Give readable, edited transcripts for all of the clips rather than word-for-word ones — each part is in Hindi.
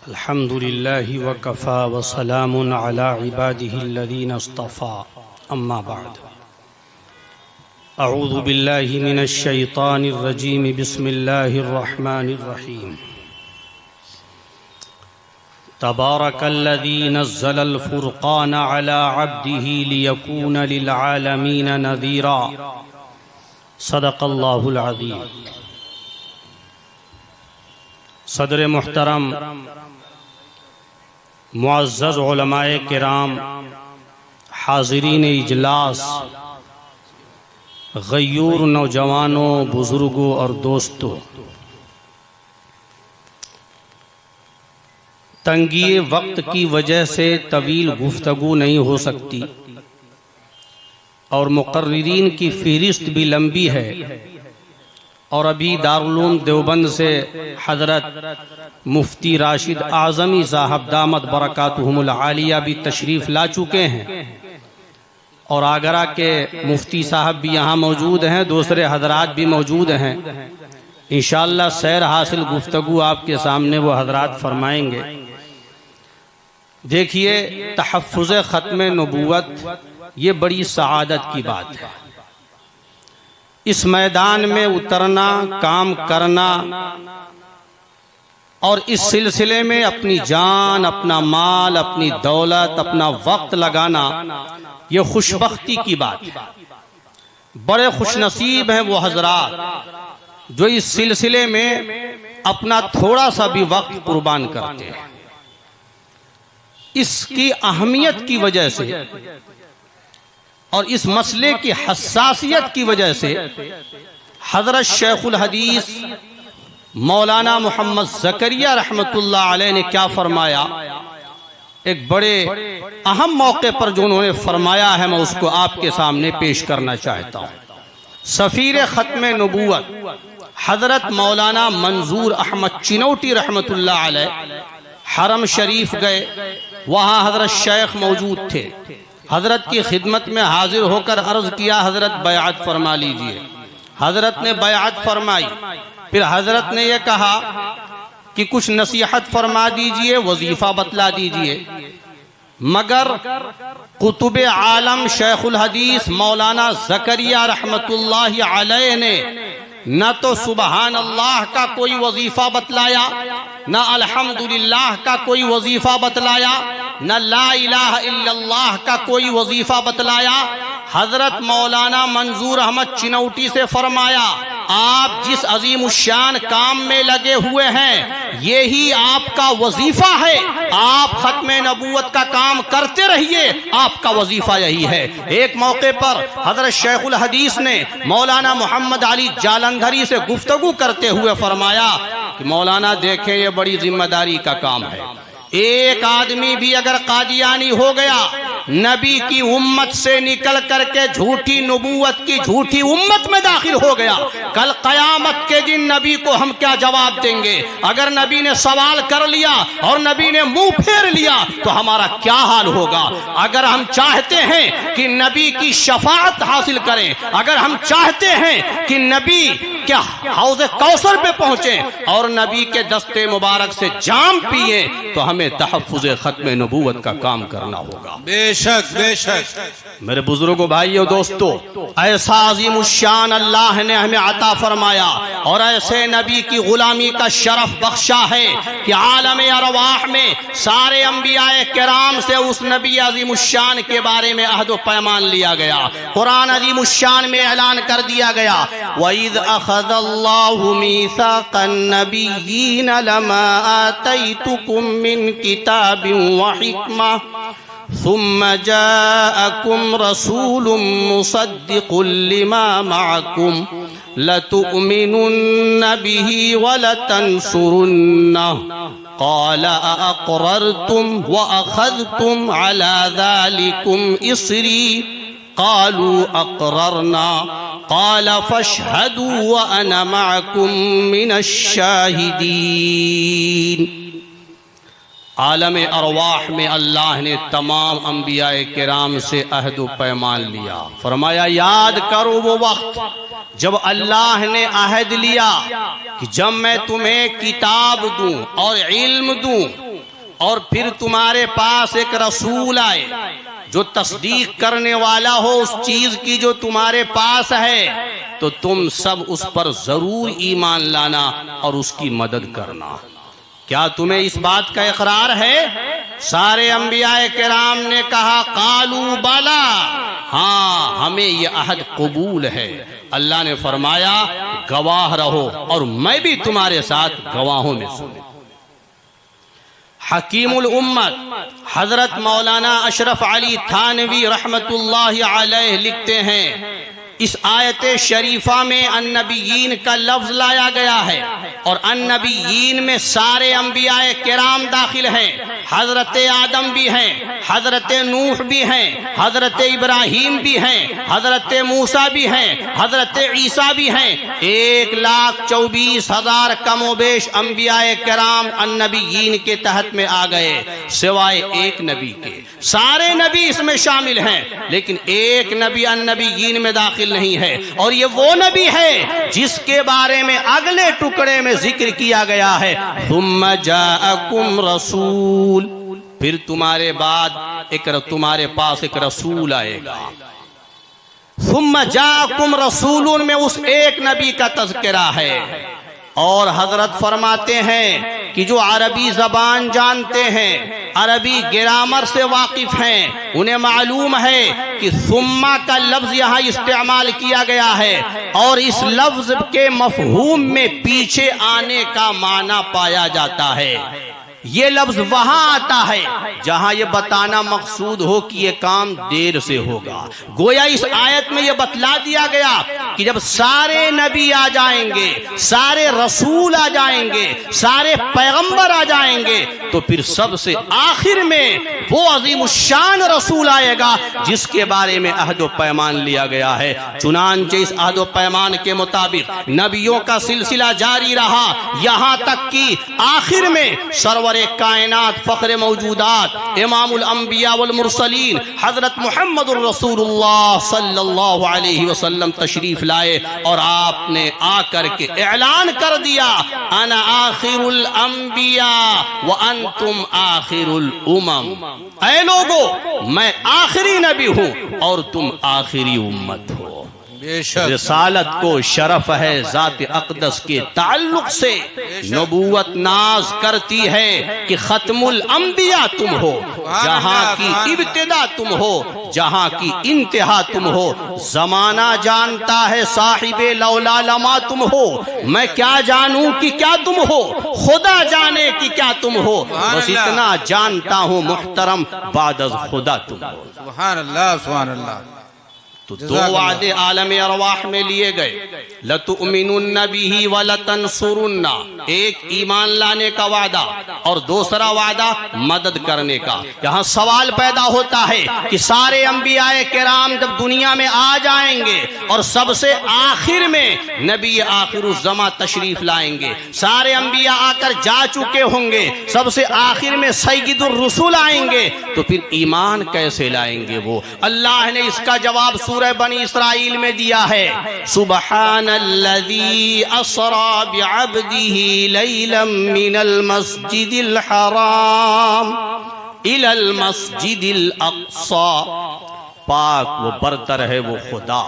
अल्हम्दुलिल्लाहि वकफ़ा वसलामुन अला इबादिहिल्लज़ीना इस्तफ़ा अम्मा बाद अऊज़ु बिल्लाहि मिनश शैतानिर रजीम बिस्मिल्लाहिर रहमानिर रहीम तबारकल्लज़ी नज़्ज़लल फ़ुरक़ान अला अब्दिही लियकून लिलआलमीन नज़ीरा सदक़ल्लाहुल अज़ीम। सदर मुहतरम मुअज़्ज़ज़ उलमाए किराम, हाज़रीन इजलास, गयूर नौजवानों, बुज़ुर्गों और दोस्तों, तंगी वक्त की वजह से तवील गुफ्तगू नहीं हो सकती और मुक़र्रिरीन की फ़हरिस्त भी लंबी है और अभी दारुल उलूम देवबंद से हज़रत मुफ्ती राशिद आज़मी साहब दामत बरकातुहुमुल आलिया भी तशरीफ़ ला चुके हैं और आगरा के मुफ्ती साहब भी यहाँ मौजूद हैं, दूसरे हज़रात भी मौजूद हैं। इंशाअल्लाह सैर हासिल गुफ्तगू आपके सामने वो हज़रात फरमाएंगे। देखिए, तहफ़्फ़ुज़ ख़त्म नबूवत ये बड़ी सआदत की बात है। इस मैदान में उतरना, काम करना और इस सिलसिले में अपनी जान, अपना माल, अपनी दौलत, अपना वक्त लगाना, ये खुशबख्ती की बात है। बड़े खुशनसीब हैं वो हजरात जो इस सिलसिले में अपना थोड़ा सा भी वक्त कुर्बान करते हैं। इसकी अहमियत की वजह से और इस मसले की हसासियत की वजह से हज़रत शेखुल हदीस मौलाना मोहम्मद ज़करिया रहमतुल्लाह अलैह ने क्या फरमाया, एक बड़े अहम मौके पर जो उन्होंने फरमाया है, मैं उसको आपके सामने पेश करना चाहता हूँ। सफ़ीर ख़त्म नबूवत हज़रत मौलाना मंजूर अहमद चिनौटी रहमतुल्लाह अलैह हरम शरीफ गए, वहाँ हज़रत शेख मौजूद थे। हज़रत की खिदमत में हाजिर होकर अर्ज़ किया, हज़रत बैअत फरमा लीजिए। हज़रत ने बैअत फरमाई। फिर हज़रत ने यह कहा कि कुछ नसीहत फरमा दीजिए, वजीफ़ा बतला दीजिए। मगर कुतुब आलम शेखुल हदीस मौलाना ज़करिया रहमतुल्लाहि अलैह ने न तो सुबहान अल्लाह का कोई वजीफ़ा बतलाया, न अल्हम्दुलिल्लाह का कोई वजीफ़ा बतलाया, न ला इलाहा इल्लल्लाह का कोई वजीफ़ा बतलाया। हज़रत मौलाना मंजूर अहमद चिनौटी से फरमाया, आप जिस अजीमुश्शान काम में लगे हुए हैं यही आपका वजीफ़ा है। आप ख़त्म नबूवत का काम करते रहिए, आपका वजीफ़ा यही है। एक मौके पर हज़रत शेखुल हदीस ने मौलाना मोहम्मद अली जालंधरी से गुफ्तगू करते हुए फरमाया कि मौलाना देखें, ये बड़ी जिम्मेदारी का काम है। एक आदमी भी अगर कादियानी हो गया, नबी की उम्मत से निकल करके झूठी नबूवत की झूठी उम्मत में दाखिल हो गया, कल कयामत के दिन नबी को हम क्या जवाब देंगे? अगर नबी ने सवाल कर लिया और नबी ने मुंह फेर लिया तो हमारा क्या हाल होगा? अगर हम चाहते हैं कि नबी की शफाअत हासिल करें, अगर हम चाहते हैं कि नबी क्या हौज़े कौसर पे पहुंचे और नबी के दस्ते मुबारक से जाम पिए, तो हमें तहफ़्फ़ुज़ ख़त्म नबूवत का काम करना होगा। बेशक बेशक। मेरे बुजुर्गों, भाइयों, दोस्तों, ऐसा अज़ीमुश्शान अल्लाह ने हमें अता फरमाया और ऐसे नबी की गुलामी का शरफ बख्शा है कि आलम अरवाह में सारे अंबियाए किराम से उस नबी अज़ीमुश्शान के बारे में अहद व पैमान लिया गया। कुरान अज़ीमुश्शान में ऐलान कर दिया गया, वइज़ अख़ज़ल्लाहु मीसाक़न नबिय्यीन लमा आतैतुकुम मिन किताबिन व हिक्मा सुम्मा जाअकुम रसूलुम मुसद्दिक़ुन लिमा मअकुम लतुअमिनुन्न बिही व लतंसुरुन्नहु क़ाल अअक़ररतुम व अख़ज़तुम अला ज़ालिकुम इस्री क़ालू अक़ररना क़ाल फ़अशहदू व अना मअकुम मिनश शाहिदीन। आलम अरवाह में अल्लाह ने तमाम अंबियाए किराम से अहद व पैमान लिया। फरमाया, याद करो वो वक्त जब अल्लाह ने अहद लिया कि जब मैं तुम्हें किताब दूं और इल्म दूं और फिर तुम्हारे पास एक रसूल आए जो तस्दीक करने वाला हो उस चीज की जो तुम्हारे पास है, तो तुम सब उस पर जरूर ईमान लाना और उसकी मदद करना। क्या तुम्हें इस बात का इकरार है? सारे अंबियाए किराम ने कहा कालू बाला, हाँ हमें ये अहद कबूल है। अल्लाह ने फरमाया गवाह रहो और मैं भी तुम्हारे साथ गवाहों में हूं। हकीमुल उम्मत हजरत मौलाना अशरफ अली थानवी रहमतुल्लाहि अलैह लिखते हैं, इस आयत शरीफा में अन्नबीयीन का लफ्ज लाया गया है और अन्नबीयीन में सारे अंबियाए किराम दाखिल हैं। हजरत आदम भी हैं, हजरत नूह भी हैं, हजरत इब्राहीम भी हैं, हजरत मूसा भी हैं, हजरत ईसा भी हैं। 1,24,000 कमोबेश अंबियाए किराम अन्नबीयीन के तहत में आ गए, सिवाय एक नबी के। सारे नबी इसमें शामिल हैं, लेकिन एक नबी अन्नबीयीन में दाखिल नहीं है, और ये वो नबी है जिसके बारे में अगले टुकड़े में जिक्र किया गया है, सुम्मा जाअकुम रसूल, फिर तुम्हारे बाद तुम्हारे पास एक रसूल आएगा। सुम्मा जाअकुम रसूलुन में उस एक नबी का तज़किरा है। और हजरत फरमाते हैं कि जो अरबी जबान जानते हैं, अरबी ग्रामर से वाकिफ हैं, उन्हें मालूम है कि सुम्मा का लफ्ज यहाँ इस्तेमाल किया गया है और इस लफ्ज के मफहूम में पीछे आने का माना पाया जाता है। ये लफ्ज वहां आता है जहां ये बताना मकसूद हो कि ये काम देर से होगा। गोया इस आयत में ये बतला दिया गया कि जब सारे नबी आ जाएंगे, सारे रसूल आ जाएंगे, सारे पैगंबर आ जाएंगे, तो फिर सबसे आखिर में वो अजीमुशान रसूल आएगा जिसके बारे में अहद व पैमान लिया गया है। चुनांचे इस अहद व पैमान के मुताबिक नबियों का सिलसिला जारी रहा, यहां तक कि आखिर में सरवर कायनात फख्र मौजूदात इमामुल अंबिया वल मुरसलीन हजरत मुहम्मदुर रसूलुल्लाह सल्लल्लाहु अलैहि वसल्लम तशरीफ लाए और आपने आकर के ऐलान कर दिया, अना आखिरुल अंबिया व अंतुम आखिरुल उमम, ऐ लोगो मैं आखिरी नबी हूं और तुम आखिरी उम्मत हो। रिसालत को शरफ है जात अक़दस के ताल्लुक से, नबूवत नाज करती है कि खत्मुल अंबिया तुम हो, जहां की इब्तिदा तुम हो, जहां की इंतहा तुम हो। जमाना जानता है साहिबे लौला लमा तुम हो, मैं क्या जानूं कि क्या तुम हो, खुदा जाने कि क्या तुम हो, बस इतना जानता हूं मुहतरम बादज़ खुदा तुम हो। सुभान अल्लाह, सुभान अल्लाह। तो दो वादे आलम अरवाह में लिए गए, लतुमिनुन्न बिही व लतंसुरुन्ना, एक ईमान लाने का वादा और दूसरा वादा मदद करने का। यहाँ सवाल पैदा होता है कि सारे अंबियाए किराम जब दुनिया में आ जाएंगे और सबसे आखिर में नबी आखिरुज़्ज़मा तशरीफ लाएंगे, सारे अंबिया आकर जा चुके होंगे, सबसे आखिर में सय्यिदुर रुसूल आएंगे, तो फिर ईमान कैसे लाएंगे वो? अल्लाह ने इसका जवाब सूरह बनी इसराइल में दिया है, सुब्हानल्लज़ी अस्रा बिअब्दिही लैलन मिनल मस्जिदिल हराम इलल मस्जिदिल अक़सा, पाक वो बरतर है वो खुदा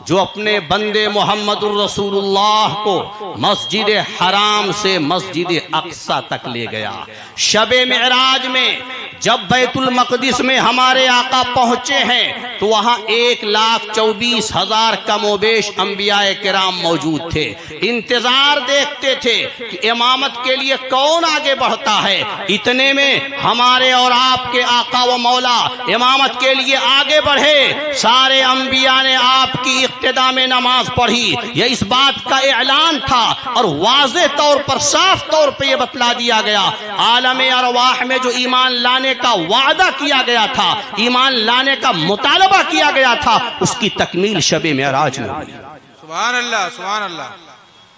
जो अपने बंदे मोहम्मदुर रसूलुल्लाह को मस्जिद हराम से मस्जिद अक़सा तक ले गया। शबे मेराज में जब बैतुल मक़दिस में हमारे आका पहुंचे हैं तो वहां 1,24,000 कमोबेश अंबियाए किराम मौजूद थे। इंतजार देखते थे कि इमामत के लिए कौन आगे बढ़ता है। इतने में हमारे और आपके आका व मौला इमामत के लिए आगे बढ़े। सारे अंबिया ने आपकी इक्तिदा में नमाज पढ़ी। यह इस बात का ऐलान था और वाज़े तौर पर साफ तौर पर यह बतला दिया गया, आलम अरवाह में जो ईमान लाने का वादा किया गया था, ईमान लाने का मुतालबा किया गया था, उसकी तकमील शबे मेराज में हुई। सुभान अल्लाह, सुभान अल्लाह।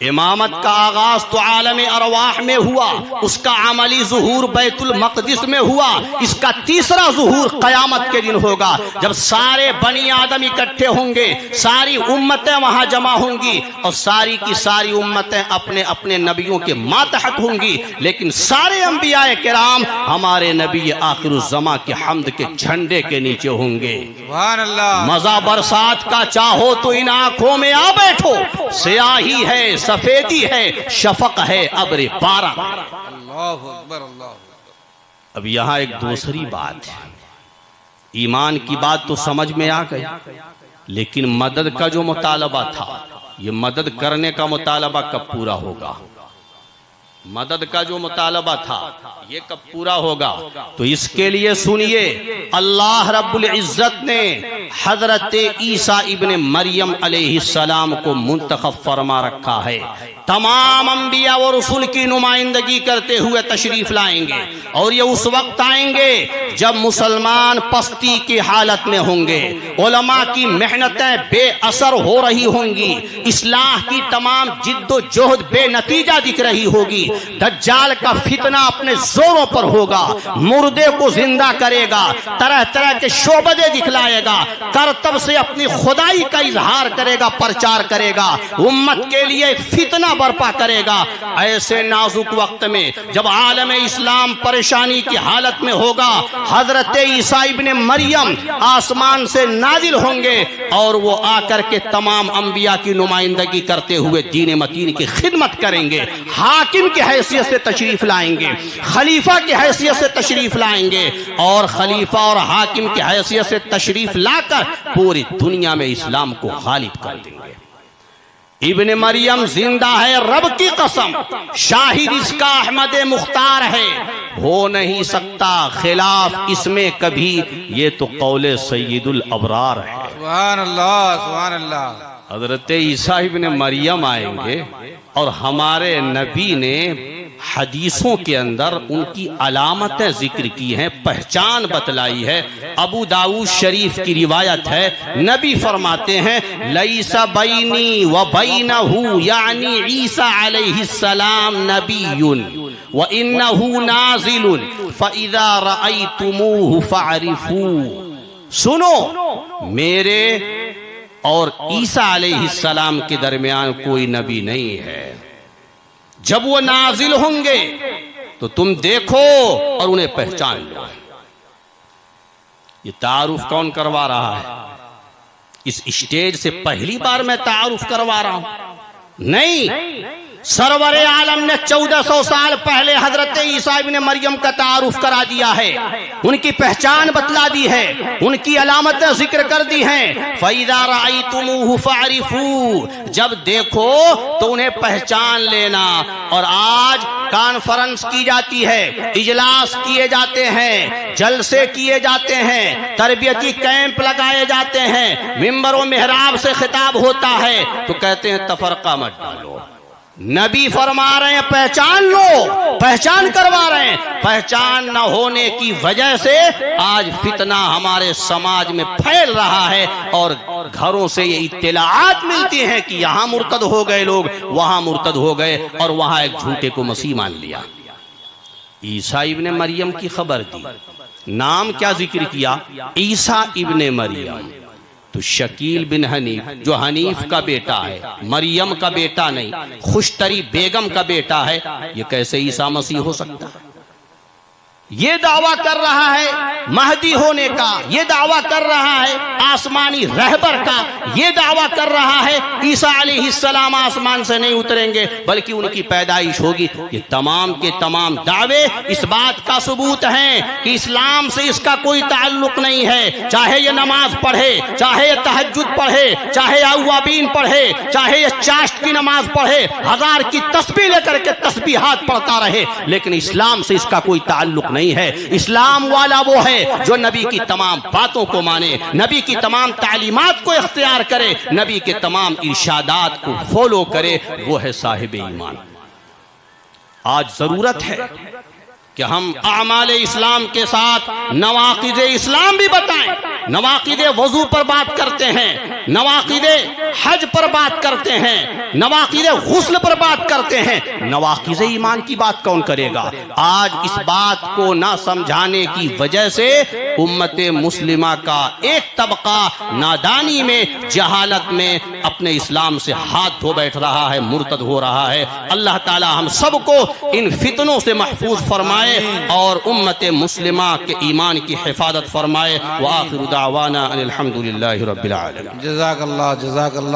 इमामत का आगाज तो आलम अरवाह में हुआ, उसका अमली ज़ुहूर बैतुल मक़दिस में हुआ, इसका तीसरा ज़ुहूर क़यामत के दिन होगा, जब सारे बनी आदम इकट्ठे होंगे, सारी उम्मतें वहां जमा होंगी और सारी की सारी उम्मतें अपने अपने नबियों के मातहत होंगी, लेकिन सारे अंबियाए किराम हमारे नबी आखिरुज़्ज़मा के हम्द के झंडे के नीचे होंगे। सुभान अल्लाह। मजा बरसात का चाहो तो इन आंखों में आ बैठो, स्याही है, सफेदी है, शफक है, अब्र बारा। अल्लाहु अकबर, अल्लाहु अकबर। अब यहां एक दूसरी बात है, ईमान की बात तो समझ में आ गई, लेकिन मदद का जो मुतालबा था, ये मदद करने का मुतालबा कब पूरा होगा? मदद का जो मुतालबा था ये कब पूरा होगा? तो इसके लिए सुनिए, अल्लाह रब्बुल इज्जत ने हजरत ईसा इब्ने मरियम अलैहिस्सलाम को मुंतखब फरमा रखा है। तमाम अंबिया और रसूल की नुमाइंदगी करते हुए तशरीफ लाएंगे, और ये उस वक्त आएंगे जब मुसलमान पस्ती की हालत में होंगे, उलमा की मेहनतें बेअसर हो रही होंगी, इस्लाह की तमाम जिद्दोजहद बेनतीजा दिख रही होगी, दज्जाल का फितना अपने जोरों पर होगा, मुर्दे को जिंदा करेगा, तरह तरह के शोबदे दिखलाएगा, करतब से अपनी खुदाई का इजहार करेगा, प्रचार करेगा, उम्मत के लिए फितना बर्पा करेगा। ऐसे नाजुक वक्त में जब आलम इस्लाम परेशानी की हालत में होगा, हजरत ईसा इब्ने मरियम आसमान से नाजिल होंगे और वो आकर के तमाम अंबिया की नुमाइंदगी करते हुए दीन मतीन की खिदमत करेंगे, हाकिम की हैसियत से तशरीफ लाएंगे, खलीफा की हैसियत से तशरीफ लाएंगे, और खलीफा और हाकिम की हैसियत से तशरीफ लाकर पूरी दुनिया में इस्लाम को गालिब कर देंगे। इब्ने मरियम जिंदा है, रब की कसम, शाहिद इसका अहमद मुख्तार है, हो नहीं सकता खिलाफ इसमें कभी, ये तो कौले सैयदुल अबरार है। सुभान अल्लाह, सुभान अल्लाह। हजरत ईसा इब्ने मरियम आएंगे और हमारे नबी ने हदीसों के अंदर उनकी अलामतें जिक्र की हैं, पहचान बतलाई है। अबू दाऊद शरीफ की रिवायत है, नबी फरमाते हैं, लैसा बैनी व बैनहु यानी ईसा अलैहिस्सलाम नबियुन व इन्नहु नाजिलुन फइज़ा रअयतुमूहु फअरिफू। सुनो, मेरे और ईसा अलैहिस्सलाम के दरमियान कोई नबी नहीं है, जब वो नाजिल होंगे तो तुम देखो और उन्हें पहचान लो। ये तारुफ कौन करवा रहा है? इस स्टेज से पहली बार मैं तारुफ करवा रहा हूं? नहीं, सरवरे आलम ने 1400 साल पहले हजरत ईसा इब्ने मरियम का तारुफ करा दिया है, उनकी पहचान बतला दी है, उनकी अलामतें जिक्र कर दी हैं। फइज़ा रअयतुमूहु फअरिफू, जब देखो तो उन्हें पहचान लेना। और आज कॉन्फ्रेंस की जाती है, इजलास किए जाते हैं, जलसे किए जाते हैं, तरबियती कैंप लगाए जाते हैं, मिंबर व मेहराब से खिताब होता है, तो कहते हैं तफरका मत डालो। नबी फरमा रहे हैं पहचान लो, पहचान करवा रहे हैं। पहचान न होने की वजह से आज फितना हमारे समाज में फैल रहा है, और घरों से ये इत्तलाआत मिलती हैं कि यहां मुर्तद हो गए लोग, वहां मुर्तद हो गए, और वहां एक झूठे को मसीह मान लिया। ईसा इब्ने मरियम की खबर दी, नाम क्या जिक्र किया? ईसा इब्ने मरियम। तो शकील बिन हनीफ, जो हनीफ का बेटा है, मरियम का बेटा नहीं, खुशतरी बेगम का बेटा है, ये कैसे ईसा मसीह हो सकता है? ये दावा कर रहा है महदी होने का, ये दावा कर रहा है आसमानी रहबर का, ये दावा कर रहा है ईसा अलैहिस्सलाम आसमान से नहीं उतरेंगे बल्कि उनकी पैदाइश होगी। ये तमाम के तमाम दावे इस बात का सबूत हैं कि इस्लाम से इसका कोई ताल्लुक नहीं है। चाहे ये नमाज पढ़े, चाहे ये तहज्जुद पढ़े, चाहे अव्वाबीन पढ़े, चाहे ये चाश्त की नमाज पढ़े, 1000 की तस्बीह लेकर के तस्बीहात पढ़ता रहे, लेकिन इस्लाम से इसका कोई ताल्लुक नहीं है। इस्लाम वाला वो है जो नबी की तमाम बातों को माने, नबी की तमाम तालीमात को इख्तियार करे, नबी के तमाम इरशादात को फॉलो करे, वो है साहिब ईमान। आज जरूरत है कि हम आमाल इस्लाम के साथ नवाकिज़ इस्लाम भी बताएं। नवाकिज़ वजू पर बात करते हैं, नवाकिदे हज पर बात करते हैं, नवाकिदे गुस्ल पर बात करते हैं, नवाकिदे ईमान की बात कौन करेगा? आज इस बात को ना समझाने की वजह से उम्मते मुस्लिमा का एक तबका नादानी में, जहालत में अपने इस्लाम से हाथ धो बैठ रहा है, मुर्तद हो रहा है। अल्लाह ताला हम सबको इन फितनों से महफूज फरमाए और उम्मते मुस्लिमा के ईमान की हिफाजत फरमाए। व आखिरु दावाना अनिल हम्दुलिल्लाहि रब्बिल आलमीन। जज़ाकल्लाह जज़ाकल्लाह।